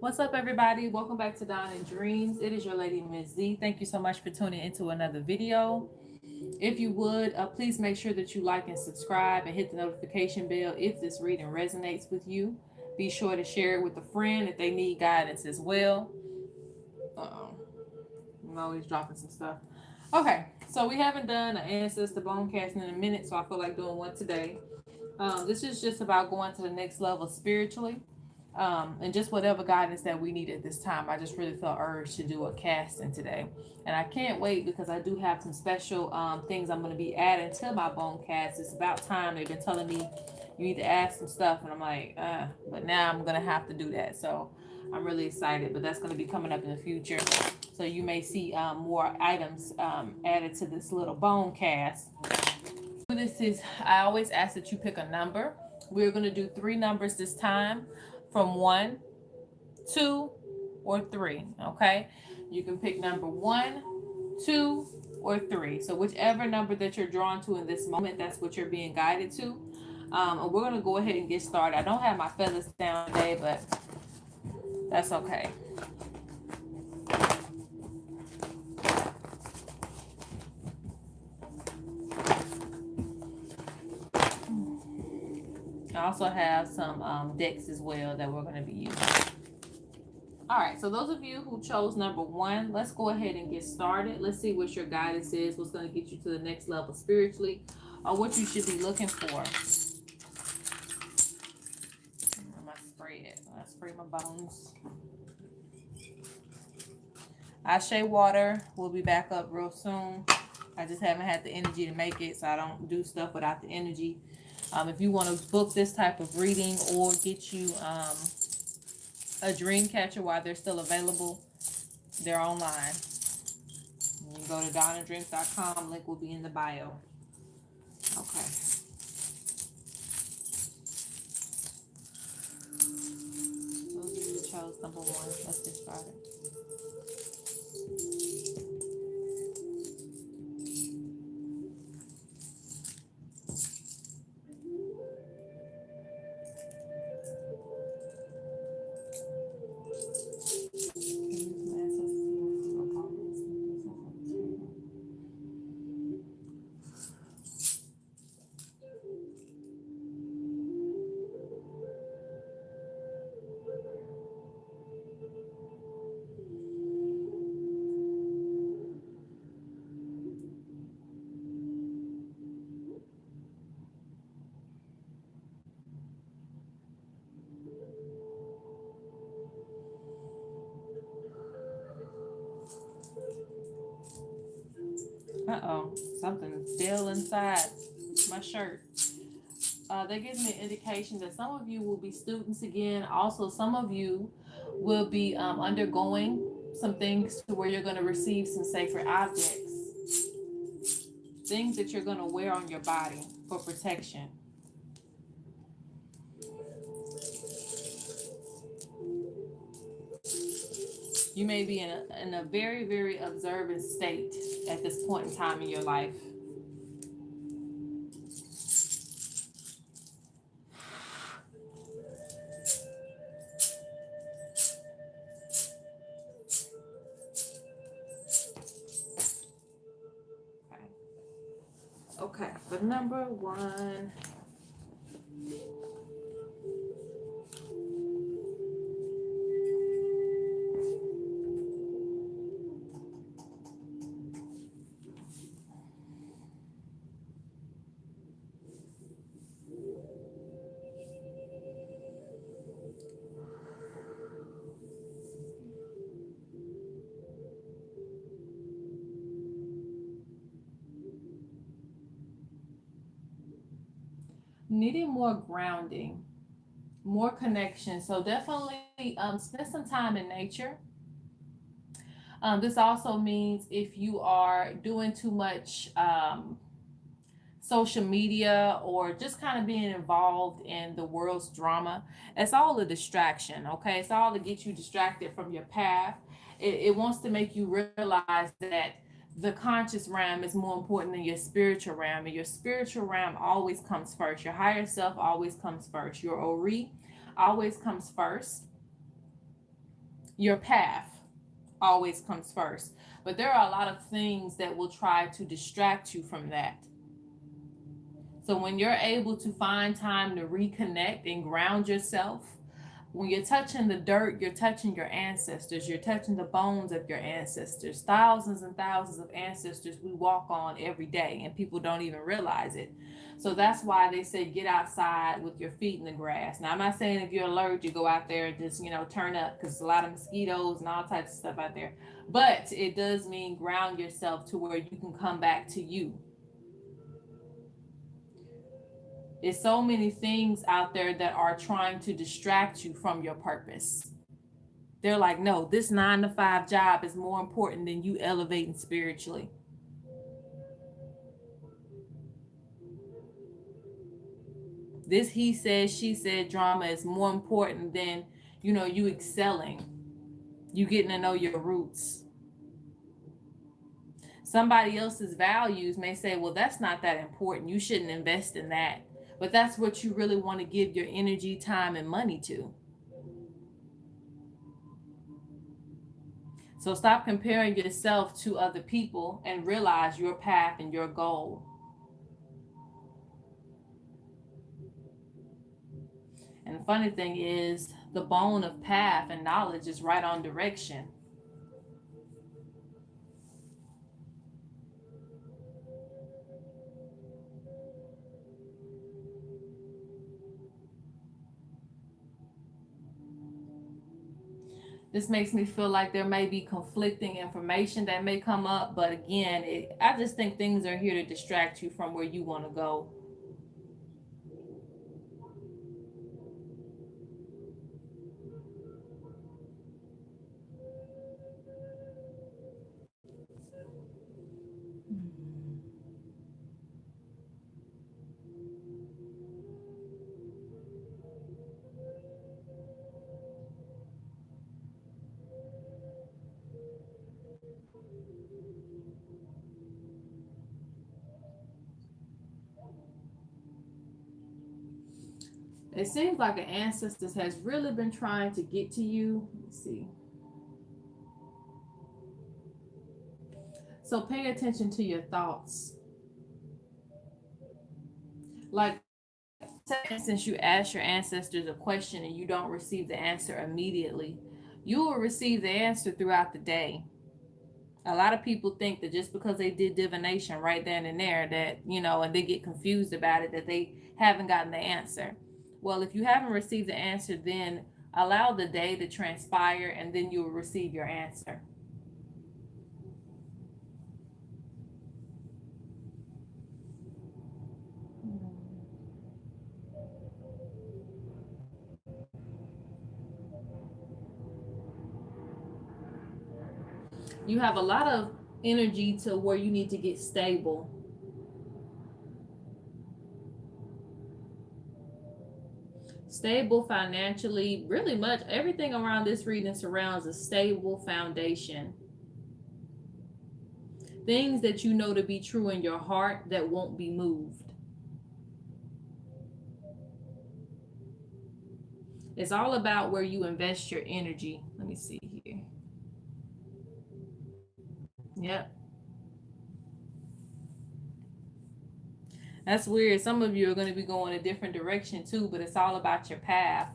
What's up, everybody? Welcome back to Dreamz. It is your lady, Ms.Z. Thank you so much for tuning into another video. If you would, please make sure that you like and subscribe and hit the notification bell if this reading resonates with you. Be sure to share it with a friend if they need guidance as well. Uh-oh. I'm always dropping some stuff. Okay, so we haven't done an ancestor bone casting in a minute, so I feel like doing one today. This is just about going to the next level spiritually, and just whatever guidance that we need at this time. I just really felt urged to do a casting today, and I can't wait because I do have some special things I'm going to be adding to my bone cast. It's about time. They've been telling me you need to add some stuff, and I'm like, but now I'm going to have to do that. So I'm really excited, but that's going to be coming up in the future. So you may see more items added to this little bone cast. This is, I always ask that you pick a number. We're going to do 3 numbers this time, from 1, 2, or 3. Okay, you can pick number 1, 2, or 3. So whichever number that you're drawn to in this moment, that's what you're being guided to. And we're going to go ahead and get started. I don't have my feathers down today, but that's okay. I also have some decks as well that we're going to be using. All right, so those of you who chose number 1, let's go ahead and get started. Let's see what your guidance is, what's going to get you to the next level spiritually, or what you should be looking for. I spray it. I spray my bones. Ashe water will be back up real soon. I just haven't had the energy to make it, so I don't do stuff without the energy. If you want to book this type of reading or get you a dream catcher while they're still available, they're online. You can go to DonnaDreams.com. Link will be in the bio. Okay. Those of you who chose number 1, let's get started. Uh-oh, something's still inside my shirt. That gives me an indication that some of you will be students again. Also, some of you will be undergoing some things to where you're going to receive some sacred objects, things that you're going to wear on your body for protection. You may be in a very, very observant state at this point in time in your life. Okay, but number 1. Needing more grounding, more connection. So definitely spend some time in nature. This also means if you are doing too much social media or just kind of being involved in the world's drama, it's all a distraction. Okay, it's all to get you distracted from your path. It wants to make you realize that the conscious realm is more important than your spiritual realm, and your spiritual realm always comes first. Your higher self always comes first. Your ori always comes first. Your path always comes first. But there are a lot of things that will try to distract you from that. So when you're able to find time to reconnect and ground yourself, when you're touching the dirt, you're touching your ancestors, you're touching the bones of your ancestors. Thousands and thousands of ancestors we walk on every day, and people don't even realize it. So that's why they say get outside with your feet in the grass. Now, I'm not saying if you're allergic, go out there and just, turn up, because a lot of mosquitoes and all types of stuff out there. But it does mean ground yourself to where you can come back to you. There's so many things out there that are trying to distract you from your purpose. They're like, no, this 9 to 5 job is more important than you elevating spiritually. This he said, she said drama is more important than, you excelling, you getting to know your roots. Somebody else's values may say, well, that's not that important. You shouldn't invest in that. But that's what you really want to give your energy, time, and money to. So stop comparing yourself to other people and realize your path and your goal. And the funny thing is, the bone of path and knowledge is right on direction. This makes me feel like there may be conflicting information that may come up, but again, I just think things are here to distract you from where you want to go. It seems like an ancestor has really been trying to get to you. Let's see. So pay attention to your thoughts. Like, for instance, you ask your ancestors a question and you don't receive the answer immediately. You will receive the answer throughout the day. A lot of people think that just because they did divination right then and there, that, and they get confused about it, that they haven't gotten the answer. Well, if you haven't received the answer, then allow the day to transpire and then you will receive your answer. You have a lot of energy to where you need to get stable. Stable financially, really much everything around this reading surrounds a stable foundation. Things that you know to be true in your heart that won't be moved. It's all about where you invest your energy. Let me see here. Yep. That's weird. Some of you are going to be going a different direction too, but it's all about your path.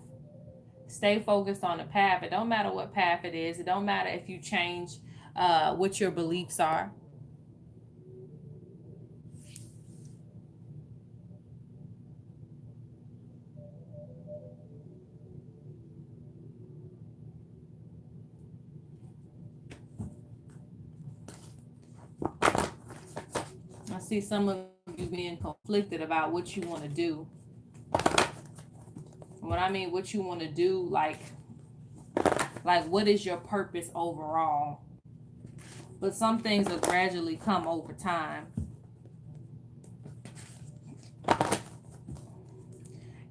Stay focused on the path. It don't matter what path it is. It don't matter if you change what your beliefs are. I see some of you being conflicted about what you want to do. What I mean, what you want to do, like what is your purpose overall? But some things will gradually come over time.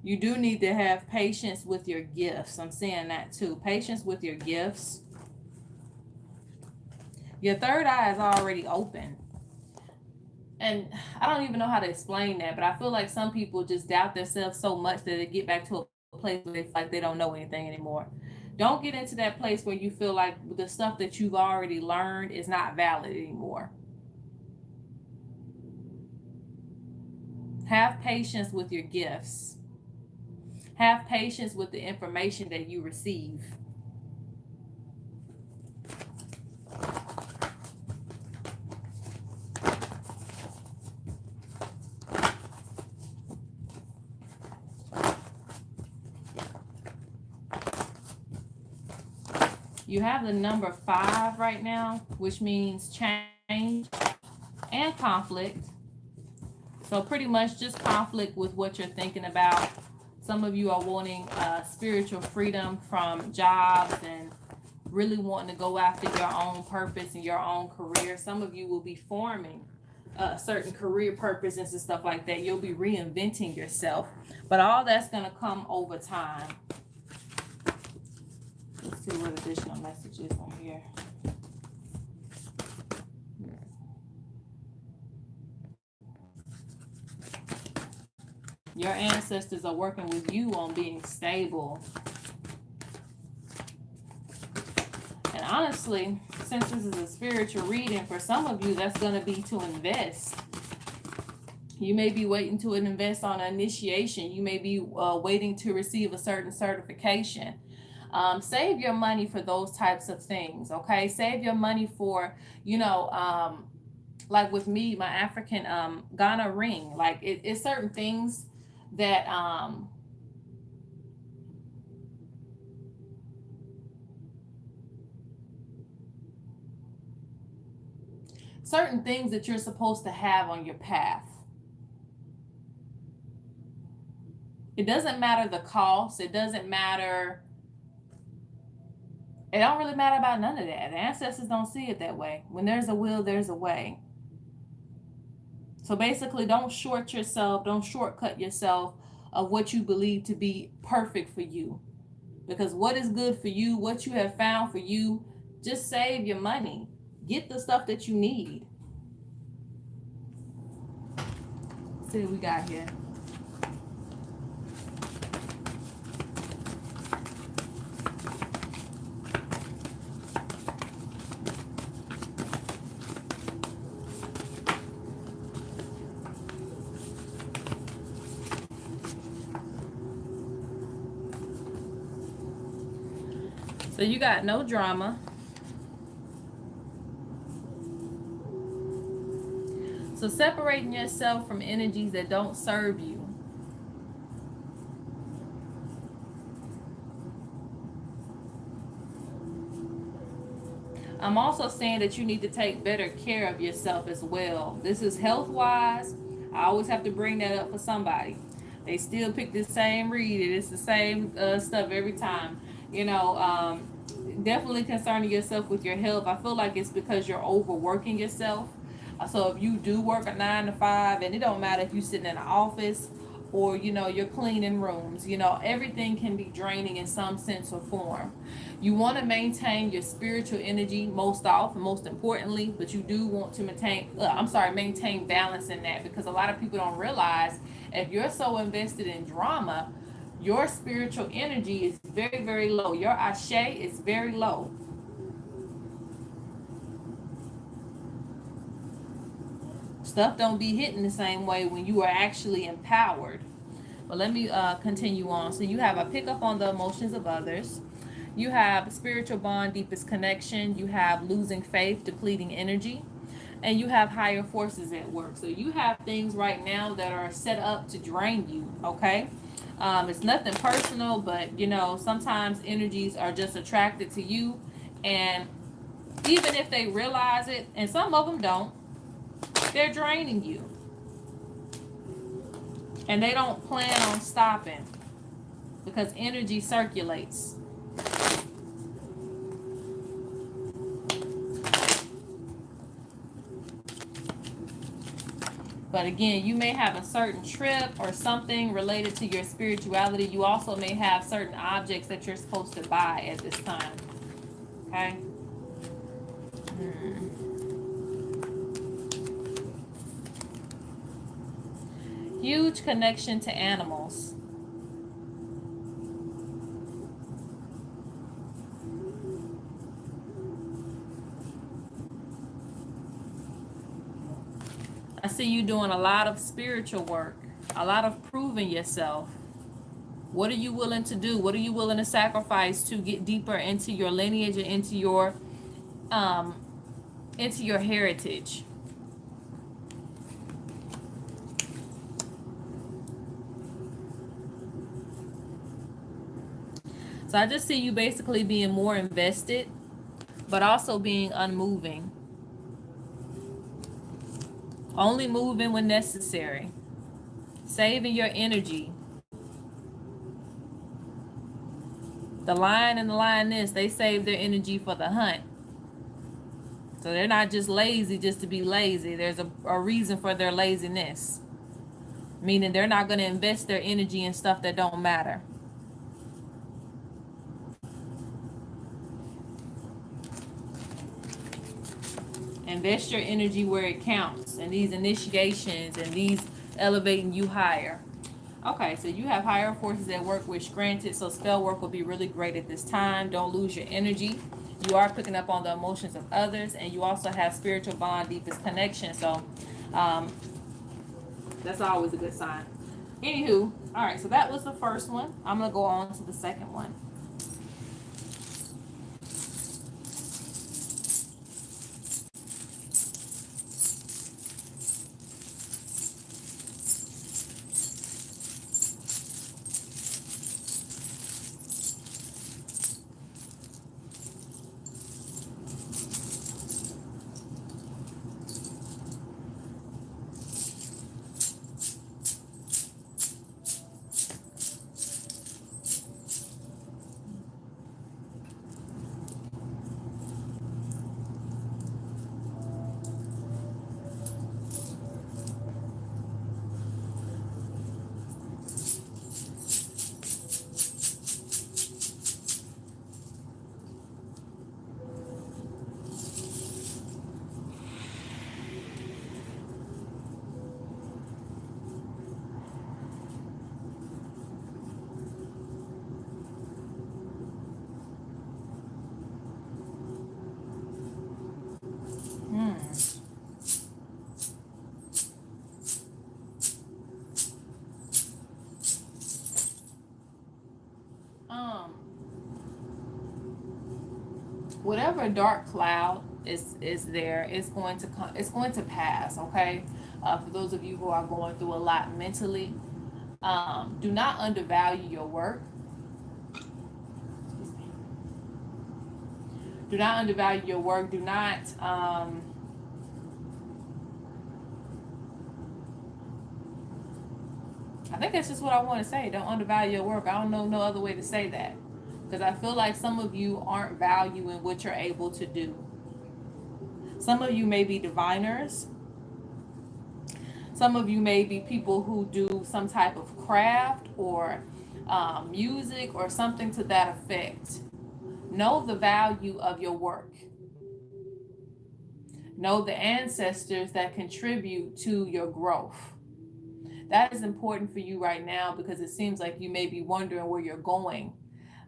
You do need to have patience with your gifts. I'm saying that too. Patience with your gifts. Your third eye is already open. And I don't even know how to explain that, but I feel like some people just doubt themselves so much that they get back to a place where they feel like they don't know anything anymore. Don't get into that place where you feel like the stuff that you've already learned is not valid anymore. Have patience with your gifts. Have patience with the information that you receive. You have the number 5 right now, which means change and conflict. So pretty much just conflict with what you're thinking about. Some of you are wanting spiritual freedom from jobs and really wanting to go after your own purpose and your own career. Some of you will be forming certain career purposes and stuff like that. You'll be reinventing yourself. But all that's going to come over time. Let's see what additional message is on here. Your ancestors are working with you on being stable. And honestly, since this is a spiritual reading, for some of you, that's going to be to invest. You may be waiting to invest on an initiation. You may be waiting to receive a certain certification. Save your money for those types of things, okay? Save your money for, like with me, my African Ghana ring. Like it's certain things that certain things that you're supposed to have on your path. It doesn't matter the cost. It doesn't matter. It don't really matter about none of that. The ancestors don't see it that way. When there's a will, there's a way. So basically, don't short yourself. Don't shortcut yourself of what you believe to be perfect for you. Because what is good for you, what you have found for you, just save your money. Get the stuff that you need. Let's see what we got here. So you got no drama. So separating yourself from energies that don't serve you. I'm also saying that you need to take better care of yourself as well. This is health-wise. I always have to bring that up for somebody. They still pick the same read. It's the same stuff every time. Definitely concerning yourself with your health. I feel like it's because you're overworking yourself. So if you do work a 9 to 5, and it don't matter if you're sitting in an office or you're cleaning rooms, everything can be draining in some sense or form. You want to maintain your spiritual energy most importantly, but you do want to maintain balance in that, because a lot of people don't realize if you're so invested in drama, your spiritual energy is very, very low. Your ashe is very low. Stuff don't be hitting the same way when you are actually empowered. But let me continue on. So you have a pickup on the emotions of others. You have spiritual bond, deepest connection. You have losing faith, depleting energy. And you have higher forces at work. So you have things right now that are set up to drain you, okay? It's nothing personal, but sometimes energies are just attracted to you, and even if they realize it, and some of them don't, they're draining you, and they don't plan on stopping because energy circulates. But again, you may have a certain trip or something related to your spirituality. You also may have certain objects that you're supposed to buy at this time. Okay? Huge connection to animals. see you doing a lot of spiritual work, a lot of proving yourself. What are you willing to do? What are you willing to sacrifice to get deeper into your lineage and um into your heritage? So I just see you basically being more invested, but also being unmoving. Only moving when necessary. Saving your energy. The lion and the lioness, they save their energy for the hunt. So they're not just lazy just to be lazy. There's a reason for their laziness. Meaning they're not going to invest their energy in stuff that don't matter. Invest your energy where it counts, and these initiations and these elevating you higher. Okay, so you have higher forces at work, which granted, so spell work will be really great at this time. Don't lose your energy. You are picking up on the emotions of others, and you also have spiritual bond, deepest connection. So that's always a good sign. Anywho, all right, so that was the first one. I'm going to go on to the second one. Whatever dark cloud is there, it's going to come, it's going to pass. Okay, for those of you who are going through a lot mentally, do not undervalue your work. Do not undervalue your work. Do not I think that's just what I want to say. Don't undervalue your work. I don't know no other way to say that, because I feel like some of you aren't valuing what you're able to do. Some of you may be diviners. Some of you may be people who do some type of craft or music or something to that effect. Know the value of your work. Know the ancestors that contribute to your growth. That is important for you right now, because it seems like you may be wondering where you're going.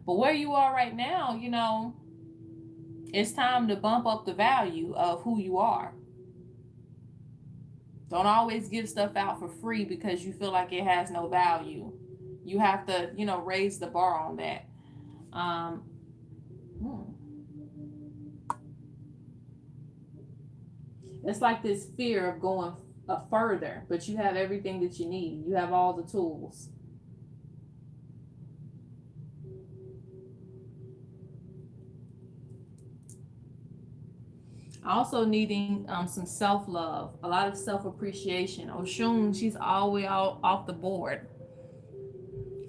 But where you are right now, you know, it's time to bump up the value of who you are. Don't always give stuff out for free because you feel like it has no value. You have to, you know, raise the bar on that. It's like this fear of going further, but you have everything that you need. You have all the tools. Also needing some self-love, a lot of self-appreciation. Oshun, she's all the way off the board.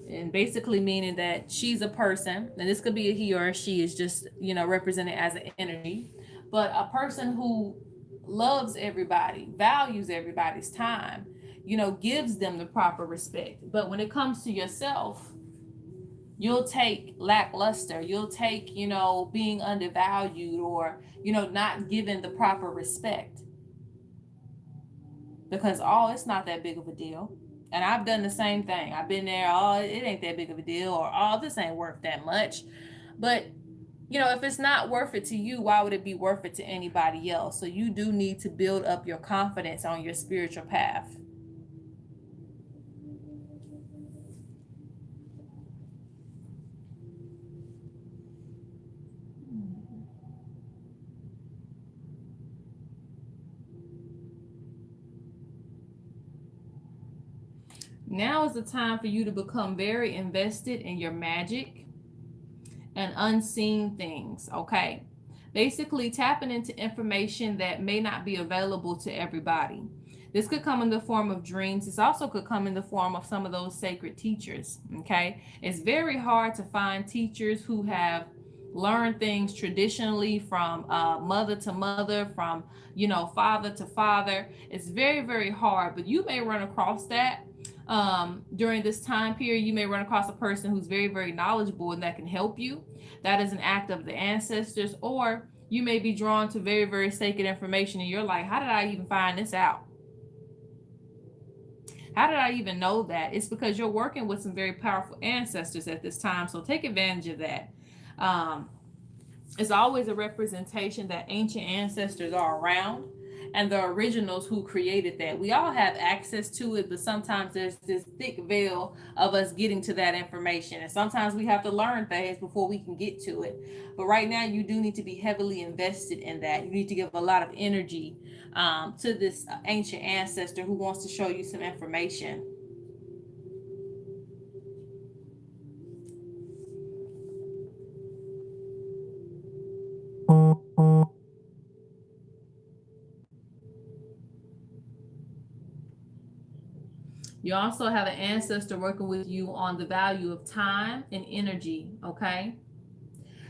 And basically meaning that she's a person, and this could be a he or a she, is just, you know, represented as an energy, but a person who loves everybody, values everybody's time, you know, gives them the proper respect. But when it comes to yourself, you'll take lackluster, you'll take, you know, being undervalued, or, you know, not given the proper respect, because, oh, it's not that big of a deal. And I've done the same thing. I've been there, oh, it ain't that big of a deal, or, oh, this ain't worth that much. But You know, if it's not worth it to you, why would it be worth it to anybody else? So you do need to build up your confidence on your spiritual path. Now is the time for you to become very invested in your magic and unseen things, okay? Basically, tapping into information that may not be available to everybody. This could come in the form of dreams. This also could come in the form of some of those sacred teachers, okay? It's very hard to find teachers who have learned things traditionally from mother to mother, from, you know, father to father. It's very, very hard, but you may run across that during this time period. You may run across a person who's very, very knowledgeable and that can help you. That is an act of the ancestors. Or you may be drawn to very, very sacred information and you're like, how did I even find this out? How did I even know that? It's because you're working with some very powerful ancestors at this time. So take advantage of that. It's always a representation that ancient ancestors are around and the originals who created that. We all have access to it, but sometimes there's this thick veil of us getting to that information. And sometimes we have to learn things before we can get to it. But right now, you do need to be heavily invested in that. You need to give a lot of energy to this ancient ancestor who wants to show you some information. You also have an ancestor working with you on the value of time and energy, okay?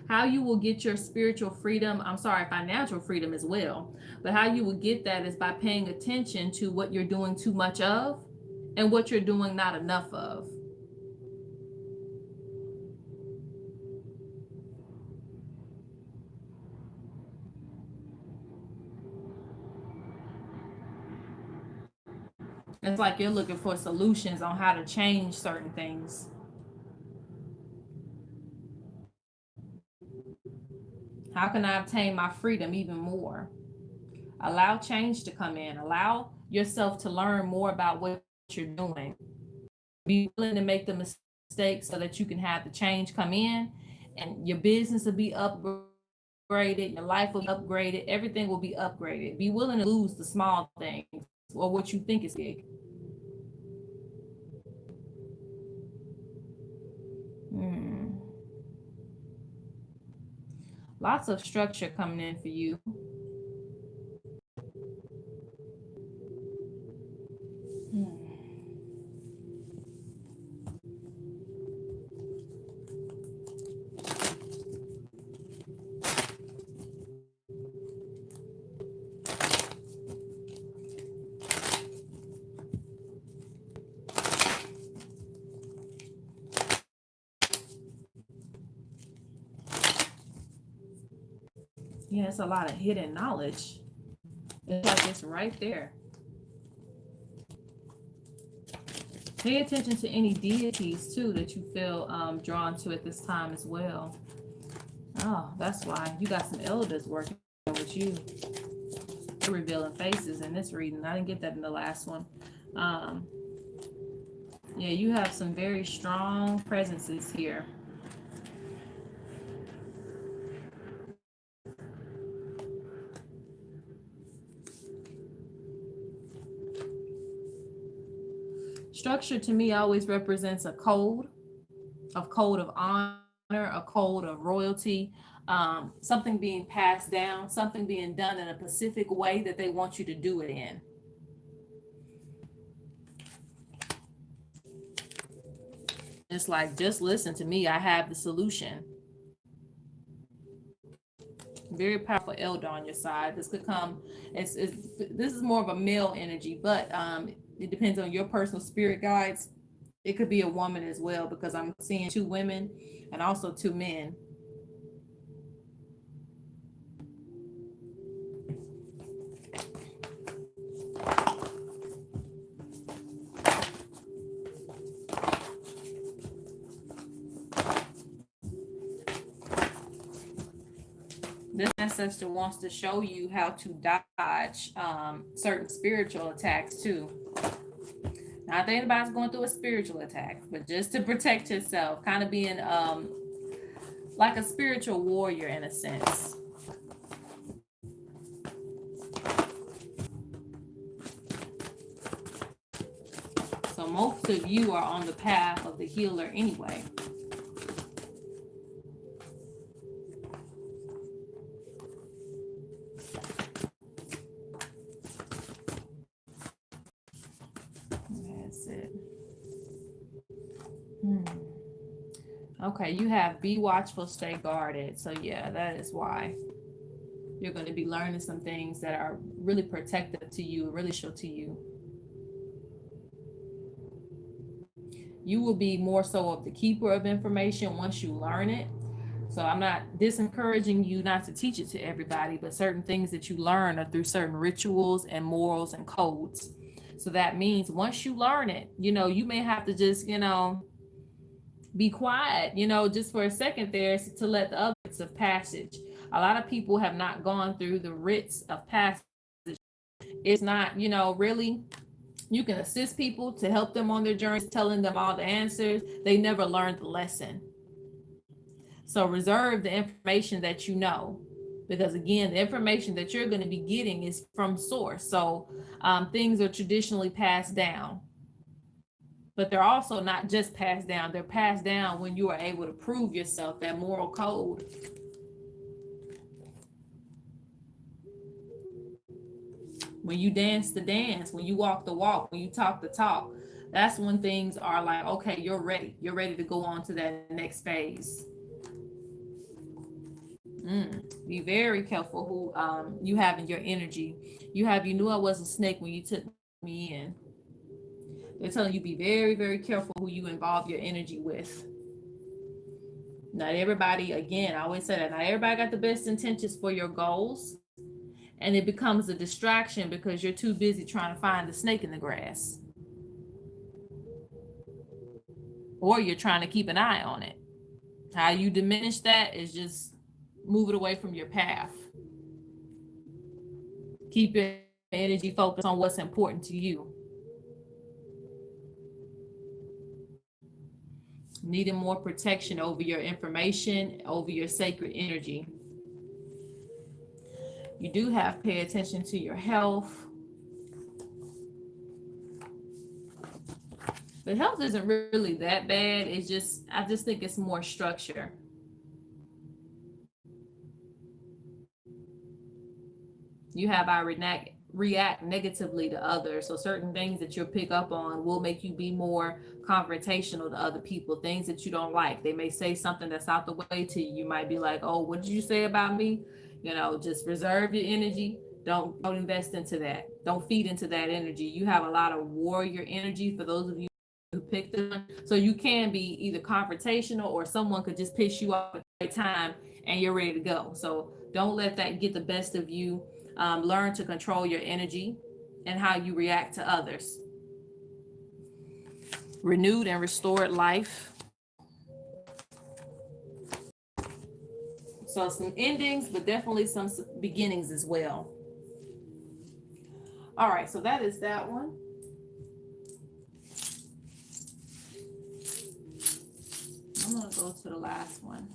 How you will get your spiritual freedom, I'm sorry, financial freedom as well, but how you will get that is by paying attention to what you're doing too much of and what you're doing not enough of. It's like you're looking for solutions on how to change certain things. How can I obtain my freedom even more? Allow change to come in. Allow yourself to learn more about what you're doing. Be willing to make the mistakes so that you can have the change come in and your business will be upgraded, your life will be upgraded, everything will be upgraded. Be willing to lose the small things or what you think is big. Hmm. Lots of structure coming in for you. Hmm. Yeah, it's a lot of hidden knowledge. It's like it's right there. Pay attention to any deities too that you feel drawn to at this time as well. Oh, that's why you got some elders working with you. They're revealing faces in this reading. I didn't get that in the last one. Um, yeah, you have some very strong presences here. Structure to me always represents a code of honor, a code of royalty, something being passed down, something being done in a specific way that they want you to do it in. It's like, just listen to me. I have the solution. Very powerful elder on your side. This could come, this is more of a male energy, but it depends on your personal spirit guides. It could be a woman as well because I'm seeing two women and also two men. This ancestor wants to show you how to dodge certain spiritual attacks too. Not that anybody's going through a spiritual attack, but just to protect yourself, kind of being like a spiritual warrior in a sense. So most of you are on the path of the healer anyway. That's it. Okay, you have be watchful, stay guarded. So yeah, that is why you're going to be learning some things that are really protective to you, really show to you. You will be more so of the keeper of information once you learn it. So I'm not disencouraging you not to teach it to everybody, but certain things that you learn are through certain rituals and morals and codes. So that means once you learn it, you may have to just, be quiet, just for a second there to let the other rites of passage. A lot of people have not gone through the rites of passage. It's not, really, you can assist people to help them on their journey, telling them all the answers. They never learned the lesson. So reserve the information that you know, because again, the information that you're going to be getting is from source. So things are traditionally passed down, but they're also not just passed down. They're passed down when you are able to prove yourself, that moral code. When you dance the dance, when you walk the walk, when you talk the talk, that's when things are like, okay, you're ready. You're ready to go on to that next phase. Be very careful who you have in your energy. You knew I was a snake when you took me in. They're telling you be very, very careful who you involve your energy with. Not everybody, again, I always say that, not everybody got the best intentions for your goals. And it becomes a distraction because you're too busy trying to find the snake in the grass. Or you're trying to keep an eye on it. How you diminish that is just move it away from your path. Keep your energy focused on what's important to you. Needing more protection over your information, over your sacred energy. You do have to pay attention to your health. But health isn't really that bad. I just think it's more structure. You have I react negatively to others. So certain things that you'll pick up on will make you be more confrontational to other people, things that you don't like. They may say something that's out the way to you. You might be like, oh, what did you say about me? Just reserve your energy. Don't invest into that. Don't feed into that energy. You have a lot of warrior energy, for those of you who picked them. So you can be either confrontational, or someone could just piss you off at the right time and you're ready to go. So don't let that get the best of you. Learn to control your energy and how you react to others. Renewed and restored life. So some endings, but definitely some beginnings as well. All right, so that is that one. I'm going to go to the last one.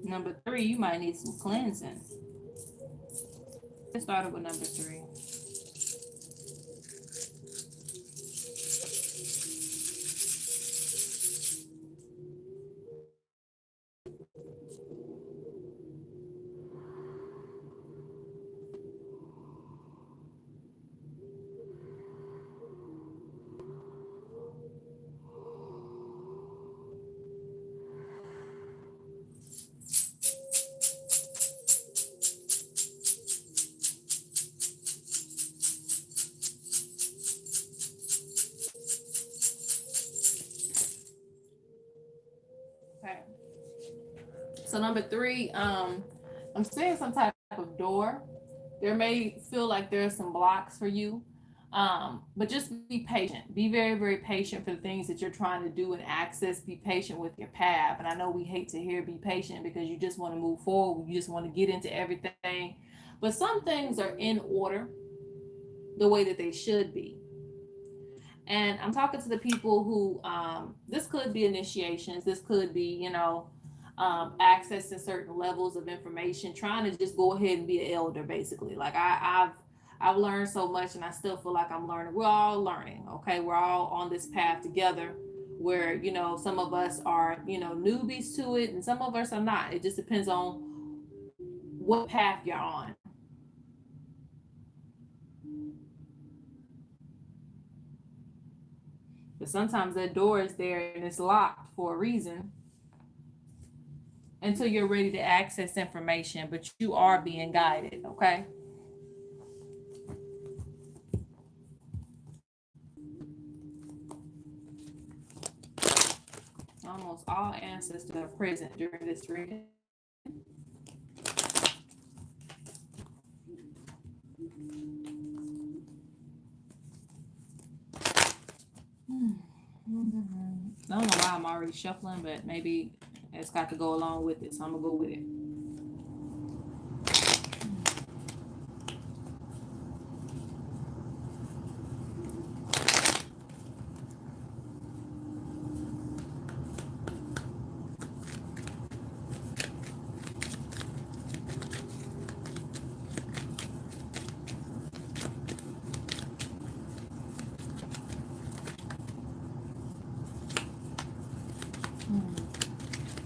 Number 3, you might need some cleansing. Let's start with number 3. So number three, I'm seeing some type of door. There may feel like there are some blocks for you, but just be patient. Be very, very patient for the things that you're trying to do and access. Be patient with your path. And I know we hate to hear be patient because you just want to move forward. You just want to get into everything. But some things are in order the way that they should be. And I'm talking to the people who, this could be initiations, this could be, access to certain levels of information, trying to just go ahead and be an elder, basically. Like I've learned so much, and I still feel like I'm learning. We're all learning, okay? We're all on this path together. Where some of us are newbies to it, and some of us are not. It just depends on what path you're on. But sometimes that door is there and it's locked for a reason until you're ready to access information, but you are being guided, okay? Almost all ancestors are present during this reading. I don't know why I'm already shuffling, but maybe it's got to go along with it, so I'm gonna go with it.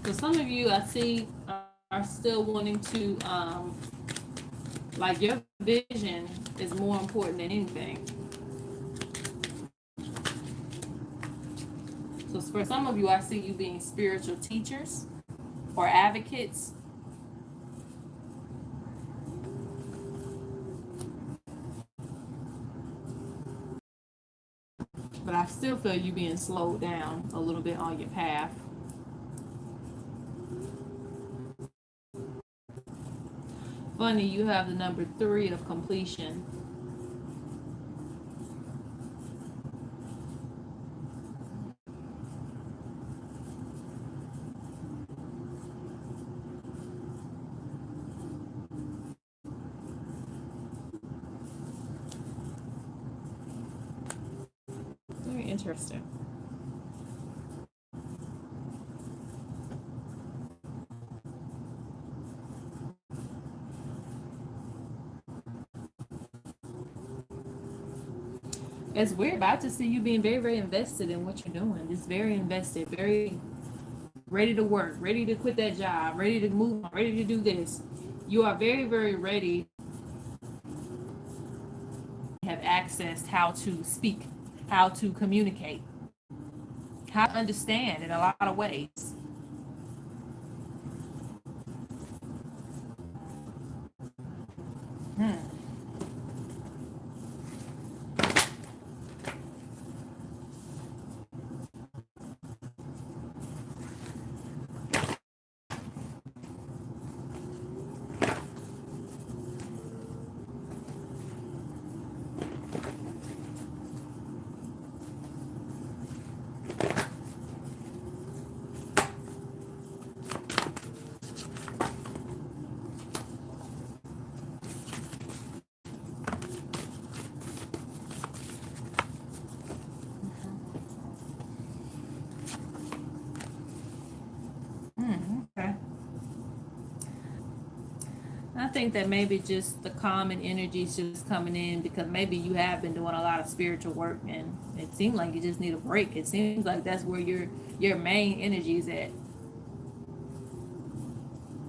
So some of you I see are still wanting to, like your vision is more important than anything. So for some of you, I see you being spiritual teachers or advocates. But I still feel you being slowed down a little bit on your path. Funny, you have the number 3 of completion. Very interesting. It's weird, but I just see you being very, very invested in what you're doing. Just very invested, very ready to work, ready to quit that job, ready to move on, ready to do this. You are very, very ready. Have accessed how to speak, how to communicate, how to understand in a lot of ways. Hmm. Okay. I think that maybe just the common energy is just coming in because maybe you have been doing a lot of spiritual work and it seems like you just need a break. It seems like that's where your main energy is at.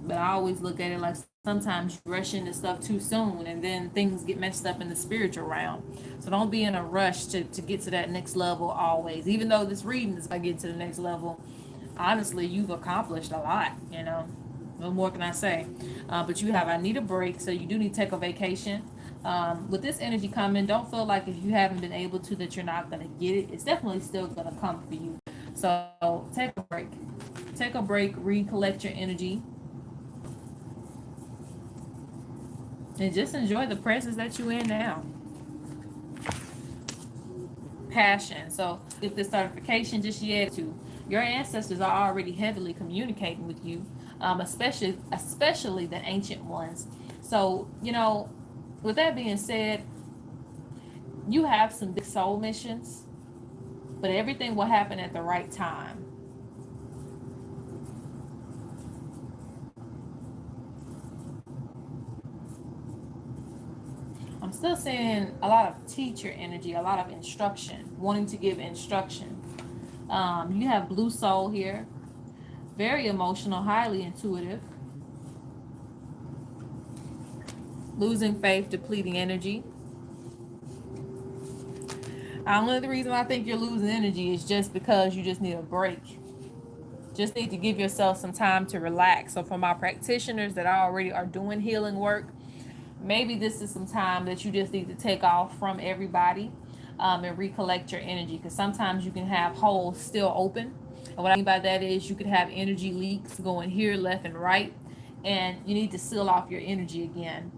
But I always look at it like sometimes you rush into stuff too soon and then things get messed up in the spiritual realm. So don't be in a rush to get to that next level always. Even though this reading is going to get to the next level, honestly, you've accomplished a lot. No more can I say. But I need a break, so you do need to take a vacation. With this energy coming, don't feel like if you haven't been able to that you're not going to get it. It's definitely still going to come for you. So take a break. Take a break, recollect your energy. And just enjoy the presence that you're in now. Passion. So if the certification just yet to your ancestors are already heavily communicating with you, especially the ancient ones. So, you know, with that being said, you have some big soul missions, but everything will happen at the right time. I'm still seeing a lot of teacher energy, a lot of instruction, wanting to give instruction. You have blue soul here, very emotional, highly intuitive, losing faith, depleting energy. Only the reason I think you're losing energy is just because you just need a break. Just need to give yourself some time to relax. So for my practitioners that already are doing healing work, maybe this is some time that you just need to take off from everybody, and recollect your energy, because sometimes you can have holes still open. And what I mean by that is you could have energy leaks going here, left, and right, and you need to seal off your energy again.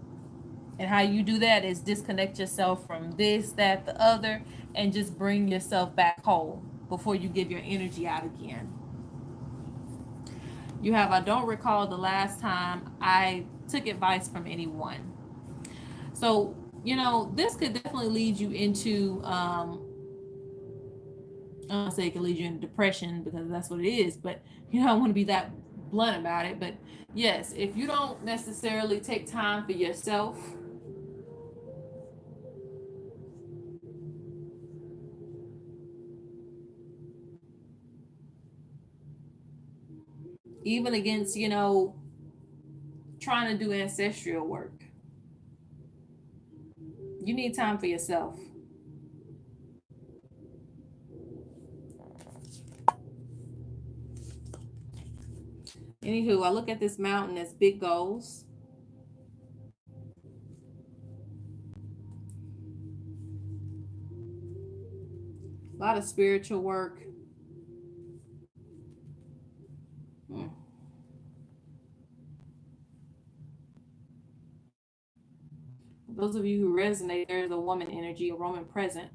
And how you do that is disconnect yourself from this, that, the other, and just bring yourself back whole before you give your energy out again. You have, I don't recall the last time I took advice from anyone. So, you know, this could definitely lead you into, I don't say it could lead you into depression because that's what it is, but you don't want to be that blunt about it. But yes, if you don't necessarily take time for yourself, even against, you know, trying to do ancestral work, you need time for yourself. Anywho, I look at this mountain as big goals. A lot of spiritual work. Hmm. Those of you who resonate, there's a woman energy, a woman present,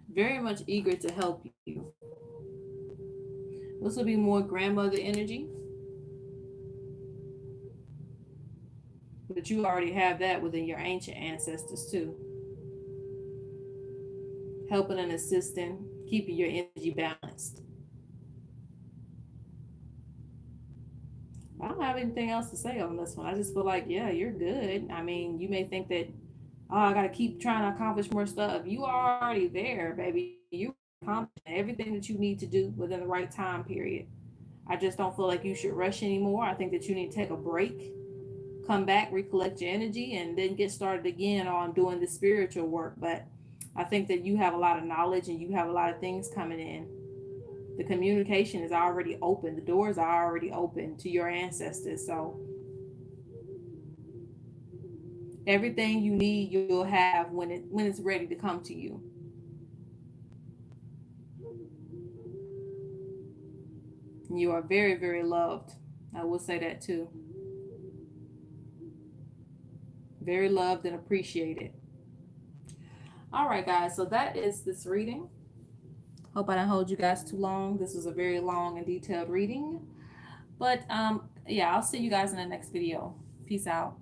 very much eager to help you. This will be more grandmother energy, but you already have that within your ancient ancestors too. Helping and assisting, keeping your energy balanced. I don't have anything else to say on this one. I just feel like, yeah, you're good. I mean, you may think that, oh, I got to keep trying to accomplish more stuff. You are already there, baby. You accomplished everything that you need to do within the right time period. I just don't feel like you should rush anymore. I think that you need to take a break, come back, recollect your energy, and then get started again on doing the spiritual work. But I think that you have a lot of knowledge and you have a lot of things coming in. The communication is already open, the doors are already open to your ancestors. So everything you need, you'll have when it's ready to come to you. You are very, very loved. I will say that too. Very loved and appreciated. All right, guys. So that is this reading. Hope I didn't hold you guys too long. This was a very long and detailed reading. But yeah, I'll see you guys in the next video. Peace out.